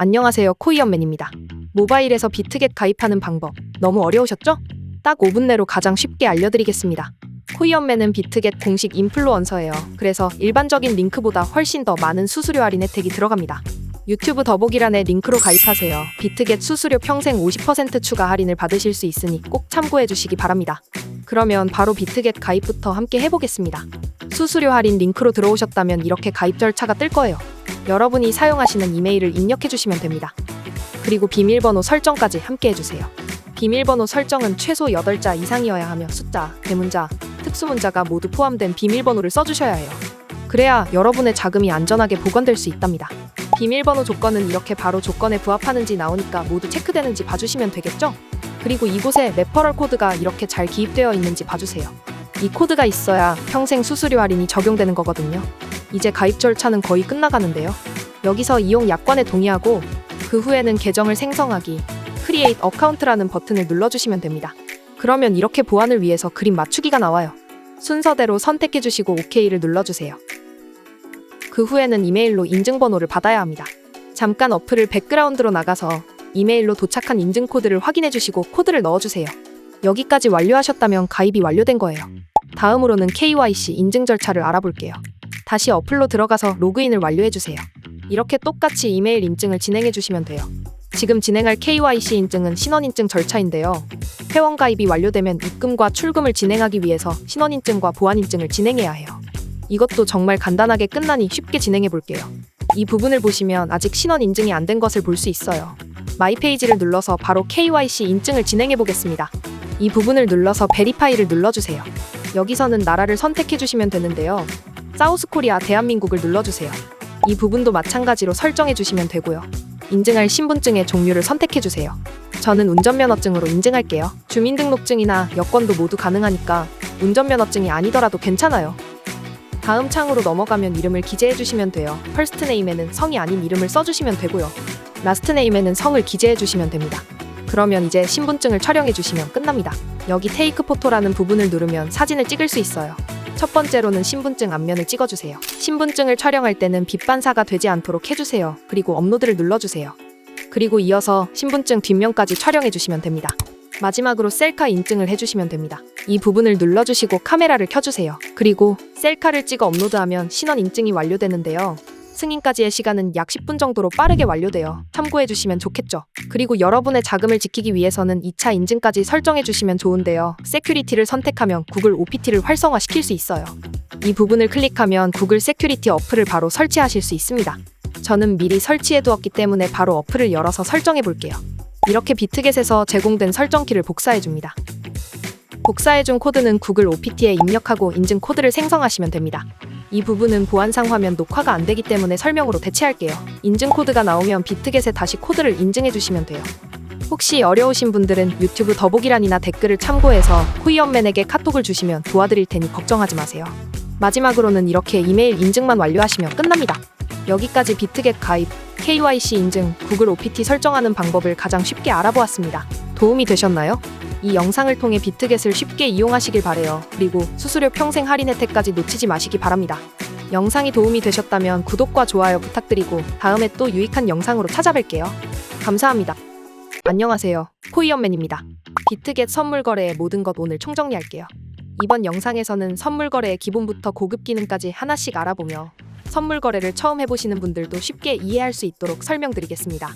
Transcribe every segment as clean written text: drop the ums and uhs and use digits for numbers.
안녕하세요, 코이언맨입니다. 모바일에서 비트겟 가입하는 방법 너무 어려우셨죠? 딱 5분 내로 가장 쉽게 알려드리겠습니다. 코이언맨은 비트겟 공식 인플루언서예요. 그래서 일반적인 링크보다 훨씬 더 많은 수수료 할인 혜택이 들어갑니다. 유튜브 더보기란에 링크로 가입하세요. 비트겟 수수료 평생 50% 추가 할인을 받으실 수 있으니 꼭 참고해 주시기 바랍니다. 그러면 바로 비트겟 가입부터 함께 해보겠습니다. 수수료 할인 링크로 들어오셨다면 이렇게 가입 절차가 뜰 거예요. 여러분이 사용하시는 이메일을 입력해 주시면 됩니다. 그리고 비밀번호 설정까지 함께 해주세요. 비밀번호 설정은 최소 8자 이상이어야 하며 숫자, 대문자, 특수문자가 모두 포함된 비밀번호를 써주셔야 해요. 그래야 여러분의 자금이 안전하게 보관될 수 있답니다. 비밀번호 조건은 이렇게 바로 조건에 부합하는지 나오니까 모두 체크되는지 봐주시면 되겠죠? 그리고 이곳에 레퍼럴 코드가 이렇게 잘 기입되어 있는지 봐주세요. 이 코드가 있어야 평생 수수료 할인이 적용되는 거거든요. 이제 가입 절차는 거의 끝나가는데요. 여기서 이용 약관에 동의하고 그 후에는 계정을 생성하기, Create Account라는 버튼을 눌러주시면 됩니다. 그러면 이렇게 보안을 위해서 그림 맞추기가 나와요. 순서대로 선택해주시고 OK를 눌러주세요. 그 후에는 이메일로 인증번호를 받아야 합니다. 잠깐 어플을 백그라운드로 나가서 이메일로 도착한 인증 코드를 확인해주시고 코드를 넣어주세요. 여기까지 완료하셨다면 가입이 완료된 거예요. 다음으로는 KYC 인증 절차를 알아볼게요. 다시 어플로 들어가서 로그인을 완료해주세요. 이렇게 똑같이 이메일 인증을 진행해주시면 돼요. 지금 진행할 KYC 인증은 신원인증 절차인데요. 회원 가입이 완료되면 입금과 출금을 진행하기 위해서 신원인증과 보안인증을 진행해야 해요. 이것도 정말 간단하게 끝나니 쉽게 진행해 볼게요. 이 부분을 보시면 아직 신원 인증이 안 된 것을 볼 수 있어요. 마이 페이지를 눌러서 바로 KYC 인증을 진행해 보겠습니다. 이 부분을 눌러서 베리파이를 눌러주세요. 여기서는 나라를 선택해 주시면 되는데요. 사우스코리아 대한민국을 눌러주세요. 이 부분도 마찬가지로 설정해 주시면 되고요. 인증할 신분증의 종류를 선택해 주세요. 저는 운전면허증으로 인증할게요. 주민등록증이나 여권도 모두 가능하니까 운전면허증이 아니더라도 괜찮아요. 다음 창으로 넘어가면 이름을 기재해 주시면 돼요. 퍼스트 네임에는 성이 아닌 이름을 써주시면 되고요. 라스트 네임에는 성을 기재해 주시면 됩니다. 그러면 이제 신분증을 촬영해 주시면 끝납니다. 여기 테이크 포토라는 부분을 누르면 사진을 찍을 수 있어요. 첫 번째로는 신분증 앞면을 찍어주세요. 신분증을 촬영할 때는 빛 반사가 되지 않도록 해주세요. 그리고 업로드를 눌러주세요. 그리고 이어서 신분증 뒷면까지 촬영해 주시면 됩니다. 마지막으로 셀카 인증을 해주시면 됩니다. 이 부분을 눌러주시고 카메라를 켜주세요. 그리고 셀카를 찍어 업로드하면 신원 인증이 완료되는데요. 승인까지의 시간은 약 10분 정도로 빠르게 완료돼요. 참고해주시면 좋겠죠. 그리고 여러분의 자금을 지키기 위해서는 2차 인증까지 설정해주시면 좋은데요. 세큐리티를 선택하면 구글 OPT를 활성화시킬 수 있어요. 이 부분을 클릭하면 구글 세큐리티 어플을 바로 설치하실 수 있습니다. 저는 미리 설치해두었기 때문에 바로 어플을 열어서 설정해볼게요. 이렇게 비트겟에서 제공된 설정키를 복사해줍니다. 복사해준 코드는 구글 OPT에 입력하고 인증 코드를 생성하시면 됩니다. 이 부분은 보안상 화면 녹화가 안 되기 때문에 설명으로 대체할게요. 인증 코드가 나오면 비트겟에 다시 코드를 인증해 주시면 돼요. 혹시 어려우신 분들은 유튜브 더보기란이나 댓글을 참고해서 코이언맨에게 카톡을 주시면 도와드릴 테니 걱정하지 마세요. 마지막으로는 이렇게 이메일 인증만 완료하시면 끝납니다. 여기까지 비트겟 가입, KYC 인증, 구글 OPT 설정하는 방법을 가장 쉽게 알아보았습니다. 도움이 되셨나요? 이 영상을 통해 비트겟을 쉽게 이용하시길 바래요. 그리고 수수료 평생 할인 혜택까지 놓치지 마시기 바랍니다. 영상이 도움이 되셨다면 구독과 좋아요 부탁드리고 다음에 또 유익한 영상으로 찾아뵐게요. 감사합니다. 안녕하세요, 코이언맨입니다. 비트겟 선물 거래의 모든 것 오늘 총정리할게요. 이번 영상에서는 선물 거래의 기본부터 고급 기능까지 하나씩 알아보며 선물 거래를 처음 해보시는 분들도 쉽게 이해할 수 있도록 설명드리겠습니다.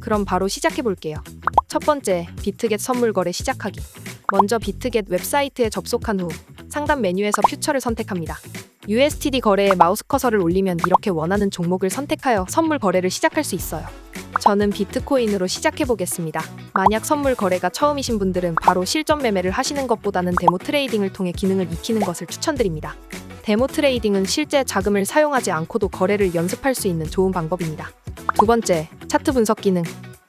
그럼 바로 시작해볼게요. 첫 번째, 비트겟 선물 거래 시작하기. 먼저 비트겟 웹사이트에 접속한 후 상단 메뉴에서 퓨처를 선택합니다. USDT 거래에 마우스 커서를 올리면 이렇게 원하는 종목을 선택하여 선물 거래를 시작할 수 있어요. 저는 비트코인으로 시작해보겠습니다. 만약 선물 거래가 처음이신 분들은 바로 실전 매매를 하시는 것보다는 데모 트레이딩을 통해 기능을 익히는 것을 추천드립니다. 데모 트레이딩은 실제 자금을 사용하지 않고도 거래를 연습할 수 있는 좋은 방법입니다. 두 번째, 차트 분석 기능.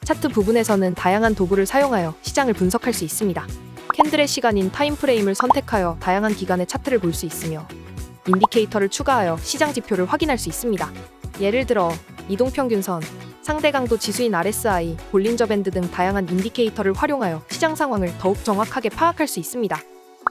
차트 부분에서는 다양한 도구를 사용하여 시장을 분석할 수 있습니다. 캔들의 시간인 타임프레임을 선택하여 다양한 기간의 차트를 볼 수 있으며 인디케이터를 추가하여 시장 지표를 확인할 수 있습니다. 예를 들어 이동평균선, 상대 강도 지수인 RSI, 볼린저 밴드 등 다양한 인디케이터를 활용하여 시장 상황을 더욱 정확하게 파악할 수 있습니다.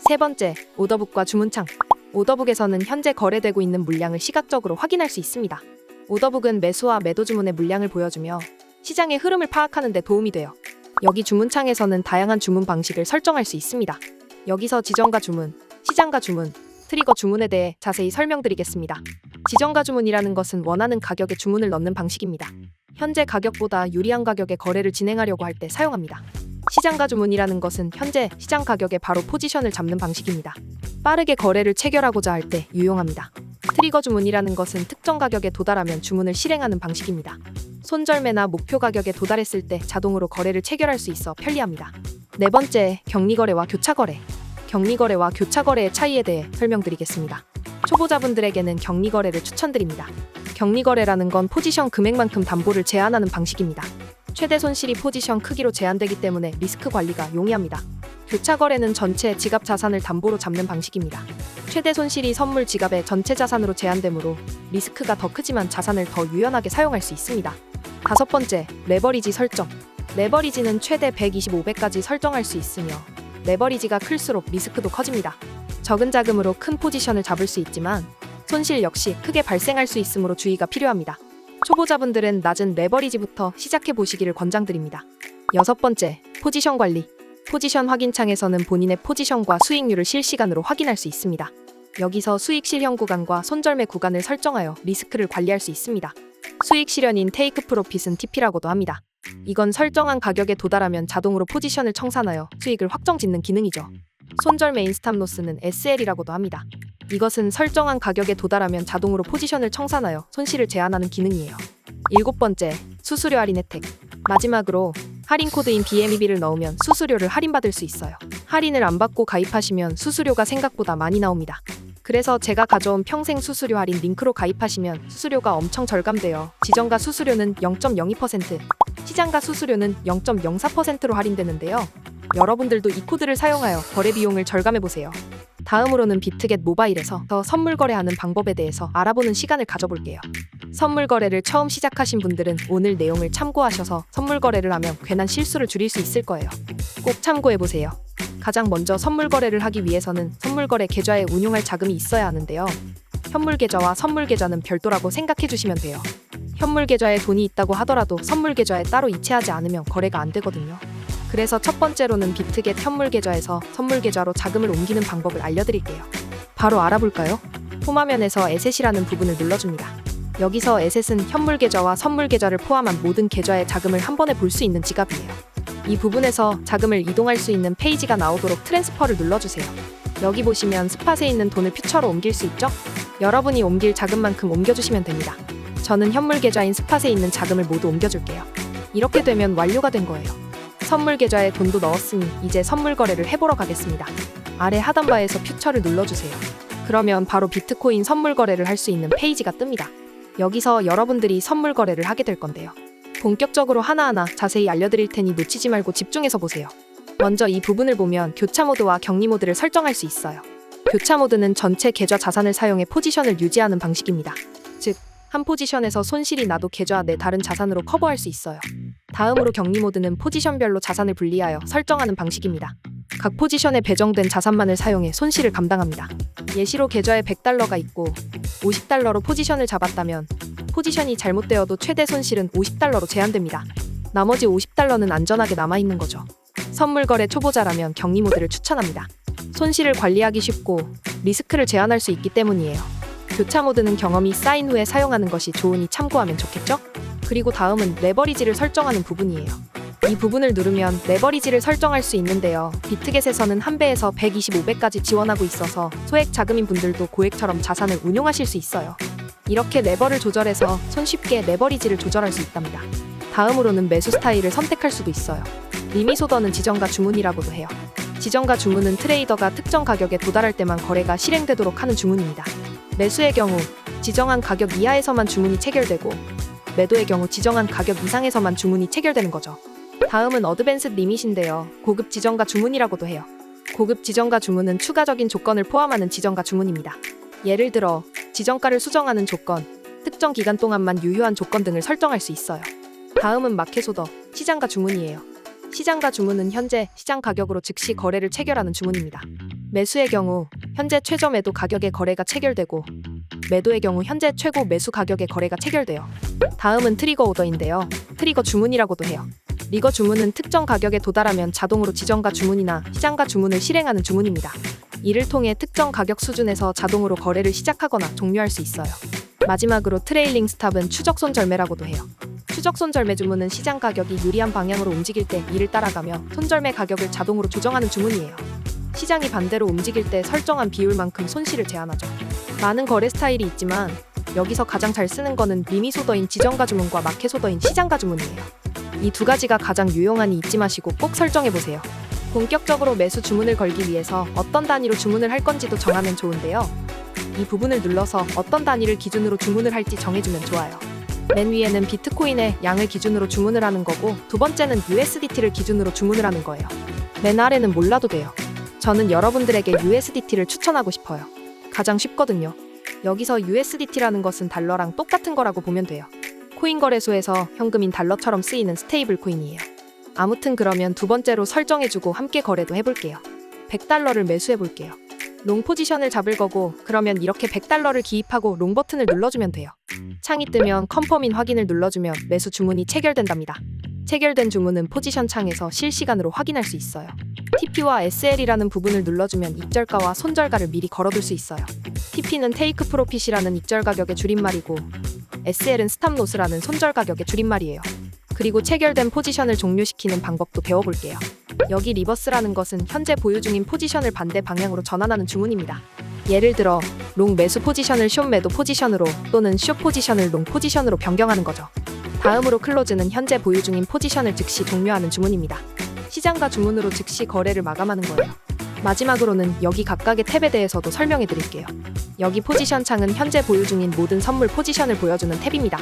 세 번째, 오더북과 주문창. 오더북에서는 현재 거래되고 있는 물량을 시각적으로 확인할 수 있습니다. 오더북은 매수와 매도 주문의 물량을 보여주며 시장의 흐름을 파악하는 데 도움이 돼요. 여기 주문창에서는 다양한 주문 방식을 설정할 수 있습니다. 여기서 지정가 주문, 시장가 주문, 트리거 주문에 대해 자세히 설명드리겠습니다. 지정가 주문이라는 것은 원하는 가격에 주문을 넣는 방식입니다. 현재 가격보다 유리한 가격에 거래를 진행하려고 할 때 사용합니다. 시장가 주문이라는 것은 현재 시장 가격에 바로 포지션을 잡는 방식입니다. 빠르게 거래를 체결하고자 할 때 유용합니다. 트리거 주문이라는 것은 특정 가격에 도달하면 주문을 실행하는 방식입니다. 손절매나 목표 가격에 도달했을 때 자동으로 거래를 체결할 수 있어 편리합니다. 네 번째, 격리거래와 교차거래. 격리거래와 교차거래의 차이에 대해 설명드리겠습니다. 초보자분들에게는 격리거래를 추천드립니다. 격리거래라는 건 포지션 금액만큼 담보를 제한하는 방식입니다. 최대 손실이 포지션 크기로 제한되기 때문에 리스크 관리가 용이합니다. 교차거래는 전체 지갑 자산을 담보로 잡는 방식입니다. 최대 손실이 선물 지갑의 전체 자산으로 제한되므로 리스크가 더 크지만 자산을 더 유연하게 사용할 수 있습니다. 다섯 번째, 레버리지 설정. 레버리지는 최대 125배까지 설정할 수 있으며 레버리지가 클수록 리스크도 커집니다. 적은 자금으로 큰 포지션을 잡을 수 있지만 손실 역시 크게 발생할 수 있으므로 주의가 필요합니다. 초보자분들은 낮은 레버리지부터 시작해 보시기를 권장드립니다. 여섯 번째, 포지션 관리. 포지션 확인창에서는 본인의 포지션과 수익률을 실시간으로 확인할 수 있습니다. 여기서 수익 실현 구간과 손절매 구간을 설정하여 리스크를 관리할 수 있습니다. 수익 실현인 테이크 프로핏은 TP라고도 합니다. 이건 설정한 가격에 도달하면 자동으로 포지션을 청산하여 수익을 확정짓는 기능이죠. 손절매 인스탑로스는 SL이라고도 합니다. 이것은 설정한 가격에 도달하면 자동으로 포지션을 청산하여 손실을 제한하는 기능이에요. 일곱 번째, 수수료 할인 혜택. 마지막으로 할인 코드인 BMEB를 넣으면 수수료를 할인받을 수 있어요. 할인을 안 받고 가입하시면 수수료가 생각보다 많이 나옵니다. 그래서 제가 가져온 평생 수수료 할인 링크로 가입하시면 수수료가 엄청 절감돼요. 지정가 수수료는 0.02%, 시장가 수수료는 0.04%로 할인되는데요. 여러분들도 이 코드를 사용하여 거래 비용을 절감해보세요. 다음으로는 비트겟 모바일에서 더 선물 거래하는 방법에 대해서 알아보는 시간을 가져볼게요. 선물 거래를 처음 시작하신 분들은 오늘 내용을 참고하셔서 선물 거래를 하면 괜한 실수를 줄일 수 있을 거예요. 꼭 참고해보세요. 가장 먼저 선물 거래를 하기 위해서는 선물 거래 계좌에 운용할 자금이 있어야 하는데요. 현물 계좌와 선물 계좌는 별도라고 생각해 주시면 돼요. 현물 계좌에 돈이 있다고 하더라도 선물 계좌에 따로 이체하지 않으면 거래가 안 되거든요. 그래서 첫 번째로는 비트겟 현물 계좌에서 선물 계좌로 자금을 옮기는 방법을 알려드릴게요. 바로 알아볼까요? 홈화면에서 에셋이라는 부분을 눌러줍니다. 여기서 에셋은 현물 계좌와 선물 계좌를 포함한 모든 계좌의 자금을 한 번에 볼 수 있는 지갑이에요. 이 부분에서 자금을 이동할 수 있는 페이지가 나오도록 트랜스퍼를 눌러주세요. 여기 보시면 스팟에 있는 돈을 퓨처로 옮길 수 있죠? 여러분이 옮길 자금만큼 옮겨주시면 됩니다. 저는 현물 계좌인 스팟에 있는 자금을 모두 옮겨줄게요. 이렇게 되면 완료가 된 거예요. 선물 계좌에 돈도 넣었으니 이제 선물 거래를 해보러 가겠습니다. 아래 하단 바에서 퓨처를 눌러주세요. 그러면 바로 비트코인 선물 거래를 할 수 있는 페이지가 뜹니다. 여기서 여러분들이 선물 거래를 하게 될 건데요. 본격적으로 하나하나 자세히 알려드릴 테니 놓치지 말고 집중해서 보세요. 먼저 이 부분을 보면 교차 모드와 격리 모드를 설정할 수 있어요. 교차 모드는 전체 계좌 자산을 사용해 포지션을 유지하는 방식입니다. 즉, 한 포지션에서 손실이 나도 계좌 내 다른 자산으로 커버할 수 있어요. 다음으로 격리 모드는 포지션별로 자산을 분리하여 설정하는 방식입니다. 각 포지션에 배정된 자산만을 사용해 손실을 감당합니다. 예시로 계좌에 $100가 있고 $50로 포지션을 잡았다면 포지션이 잘못되어도 최대 손실은 $50로 제한됩니다. 나머지 $50는 안전하게 남아있는 거죠. 선물 거래 초보자라면 격리 모드를 추천합니다. 손실을 관리하기 쉽고 리스크를 제한할 수 있기 때문이에요. 교차 모드는 경험이 쌓인 후에 사용하는 것이 좋으니 참고하면 좋겠죠? 그리고 다음은 레버리지를 설정하는 부분이에요. 이 부분을 누르면 레버리지를 설정할 수 있는데요. 비트겟에서는 1배에서 125배까지 지원하고 있어서 소액 자금인 분들도 고액처럼 자산을 운용하실 수 있어요. 이렇게 레버를 조절해서 손쉽게 레버리지를 조절할 수 있답니다. 다음으로는 매수 스타일을 선택할 수도 있어요. 리밋 오더는 지정가 주문이라고도 해요. 지정가 주문은 트레이더가 특정 가격에 도달할 때만 거래가 실행되도록 하는 주문입니다. 매수의 경우 지정한 가격 이하에서만 주문이 체결되고 매도의 경우 지정한 가격 이상에서만 주문이 체결되는 거죠. 다음은 어드밴스 리밋인데요. 고급 지정가 주문이라고도 해요. 고급 지정가 주문은 추가적인 조건을 포함하는 지정가 주문입니다. 예를 들어 지정가를 수정하는 조건, 특정 기간 동안만 유효한 조건 등을 설정할 수 있어요. 다음은 마켓 오더, 시장가 주문이에요. 시장가 주문은 현재 시장 가격으로 즉시 거래를 체결하는 주문입니다. 매수의 경우 현재 최저 매도 가격에 거래가 체결되고 매도의 경우 현재 최고 매수 가격에 거래가 체결돼요. 다음은 트리거 오더인데요. 트리거 주문이라고도 해요. 리거 주문은 특정 가격에 도달하면 자동으로 지정가 주문이나 시장가 주문을 실행하는 주문입니다. 이를 통해 특정 가격 수준에서 자동으로 거래를 시작하거나 종료할 수 있어요. 마지막으로 트레일링 스탑은 추적손 절매라고도 해요. 추적손 절매 주문은 시장 가격이 유리한 방향으로 움직일 때 이를 따라가며 손절매 가격을 자동으로 조정하는 주문이에요. 시장이 반대로 움직일 때 설정한 비율만큼 손실을 제한하죠. 많은 거래 스타일이 있지만 여기서 가장 잘 쓰는 거는 미미소더인 지정가 주문과 마켓소더인 시장가 주문이에요. 이 두 가지가 가장 유용하니 잊지 마시고 꼭 설정해보세요. 본격적으로 매수 주문을 걸기 위해서 어떤 단위로 주문을 할 건지도 정하면 좋은데요. 이 부분을 눌러서 어떤 단위를 기준으로 주문을 할지 정해주면 좋아요. 맨 위에는 비트코인의 양을 기준으로 주문을 하는 거고, 두 번째는 USDT를 기준으로 주문을 하는 거예요. 맨 아래는 몰라도 돼요. 저는 여러분들에게 USDT를 추천하고 싶어요. 가장 쉽거든요. 여기서 USDT라는 것은 달러랑 똑같은 거라고 보면 돼요. 코인 거래소에서 현금인 달러처럼 쓰이는 스테이블 코인이에요. 아무튼 그러면 두 번째로 설정해주고 함께 거래도 해볼게요. 100달러를 매수해볼게요. 롱 포지션을 잡을 거고, 그러면 이렇게 100달러를 기입하고 롱 버튼을 눌러주면 돼요. 창이 뜨면 컨펌인 확인을 눌러주면 매수 주문이 체결된답니다. 체결된 주문은 포지션 창에서 실시간으로 확인할 수 있어요. TP와 SL이라는 부분을 눌러주면 입절가와 손절가를 미리 걸어둘 수 있어요. TP는 테이크 프로핏이라는 입절 가격의 줄임말이고, SL은 스탑 로스라는 손절 가격의 줄임말이에요. 그리고 체결된 포지션을 종료시키는 방법도 배워볼게요. 여기 리버스라는 것은 현재 보유 중인 포지션을 반대 방향으로 전환하는 주문입니다. 예를 들어 롱 매수 포지션을 숏 매도 포지션으로, 또는 숏 포지션을 롱 포지션으로 변경하는 거죠. 다음으로 클로즈는 현재 보유 중인 포지션을 즉시 종료하는 주문입니다. 시장가 주문으로 즉시 거래를 마감하는 거예요. 마지막으로는 여기 각각의 탭에 대해서도 설명해 드릴게요. 여기 포지션 창은 현재 보유 중인 모든 선물 포지션을 보여주는 탭입니다.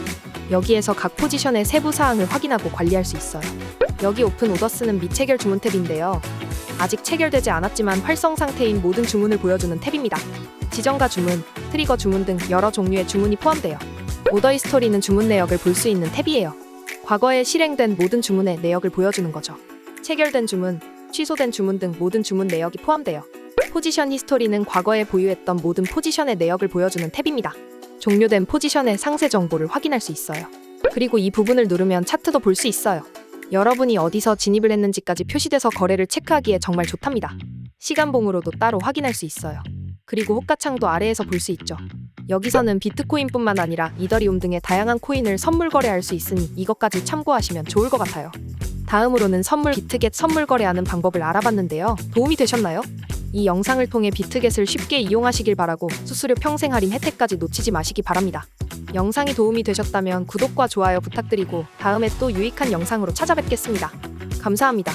여기에서 각 포지션의 세부 사항을 확인하고 관리할 수 있어요. 여기 오픈 오더스는 미체결 주문 탭인데요. 아직 체결되지 않았지만 활성 상태인 모든 주문을 보여주는 탭입니다. 지정가 주문, 트리거 주문 등 여러 종류의 주문이 포함돼요. 오더 히스토리는 주문 내역을 볼 수 있는 탭이에요. 과거에 실행된 모든 주문의 내역을 보여주는 거죠. 체결된 주문, 취소된 주문 등 모든 주문 내역이 포함돼요. 포지션 히스토리는 과거에 보유했던 모든 포지션의 내역을 보여주는 탭입니다. 종료된 포지션의 상세 정보를 확인할 수 있어요. 그리고 이 부분을 누르면 차트도 볼 수 있어요. 여러분이 어디서 진입을 했는지까지 표시돼서 거래를 체크하기에 정말 좋답니다. 시간봉으로도 따로 확인할 수 있어요. 그리고 호가창도 아래에서 볼 수 있죠. 여기서는 비트코인뿐만 아니라 이더리움 등의 다양한 코인을 선물 거래할 수 있으니 이것까지 참고하시면 좋을 것 같아요. 다음으로는 선물 비트겟 선물 거래하는 방법을 알아봤는데요. 도움이 되셨나요? 이 영상을 통해 비트겟을 쉽게 이용하시길 바라고, 수수료 평생 할인 혜택까지 놓치지 마시기 바랍니다. 영상이 도움이 되셨다면 구독과 좋아요 부탁드리고 다음에 또 유익한 영상으로 찾아뵙겠습니다. 감사합니다.